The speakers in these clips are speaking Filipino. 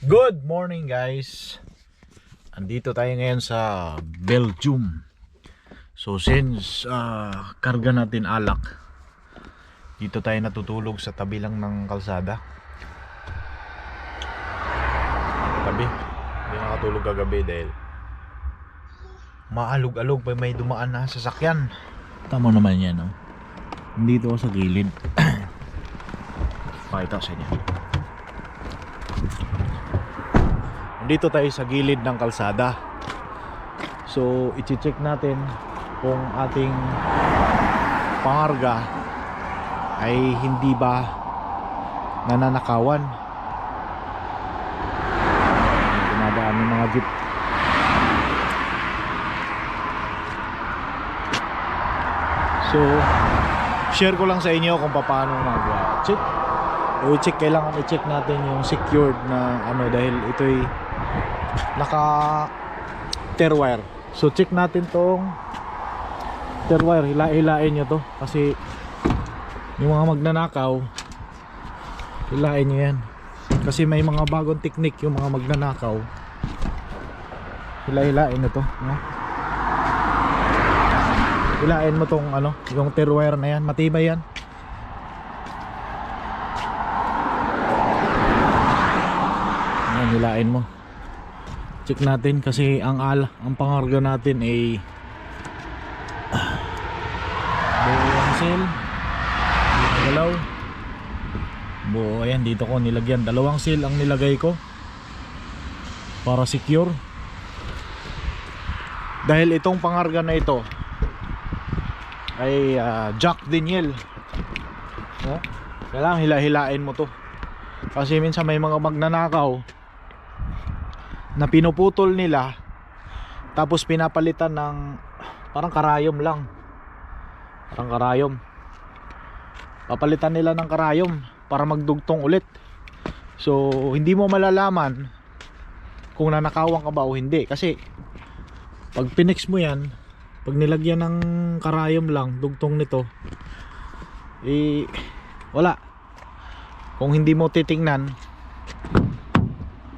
Good morning guys. Andito tayo ngayon sa Belgium. So since karga natin alak, dito tayo natutulog sa tabi lang ng kalsada. Tabi. Hindi nakatulog kagabi dahil maalog-alog pa may dumaan na sasakyan. Tama naman yan, no? Dito sa gilid. Pakita sa inyo. Dito tayo sa gilid ng kalsada. So i-check natin kung ating pangarga ay hindi ba nananakawan. Dumadaan ng mga jeep. So share ko lang sa inyo kung paano mag-check. Kailangan i-check natin yung secured na ano, dahil ito'y naka tear wire. So check natin tong tear wire, hilain nyo to kasi yung mga magnanakaw, hilain nyo yan kasi may mga bagong technique yung mga magnanakaw. Hilain nyo to, no? Hilain mo tong ano, yung tear wire na yan, matibay yan. Hilain mo. Check natin kasi ang pangarga natin ay buong seal. Dalaw. Buo, ayan, dito ko nilagyan. 2 seal ang nilagay ko para secure. Dahil itong pangarga na ito ay Jack Daniel, no? Kailangan hilain mo to kasi minsan may mga magnanakaw na pinuputol nila tapos pinapalitan ng parang karayom lang, parang karayom, papalitan nila ng karayom para magdugtong ulit. So hindi mo malalaman kung nanakawan ka ba o hindi kasi pag pinex mo yan, pag nilagyan ng karayom lang dugtong nito, wala. Kung hindi mo titingnan,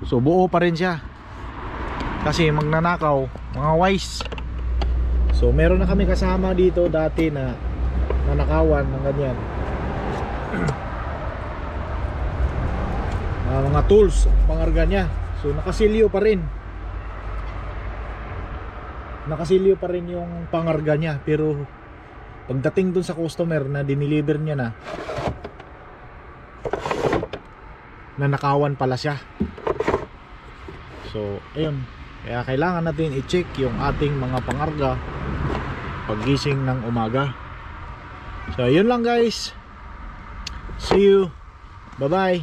so buo pa rin siya kasi magnanakaw, mga wise. So meron na kami kasama dito dati na nanakawan ng ganyan. Mga tools, pangarga niya. So nakasilyo pa rin. Nakasilyo pa rin yung pangarga niya, pero pagdating dun sa customer na dineliver niya na, nanakawan pala siya. So ayun, kaya kailangan natin i-check yung ating mga pangarga paggising ng umaga. So yun lang guys. See you. Bye bye.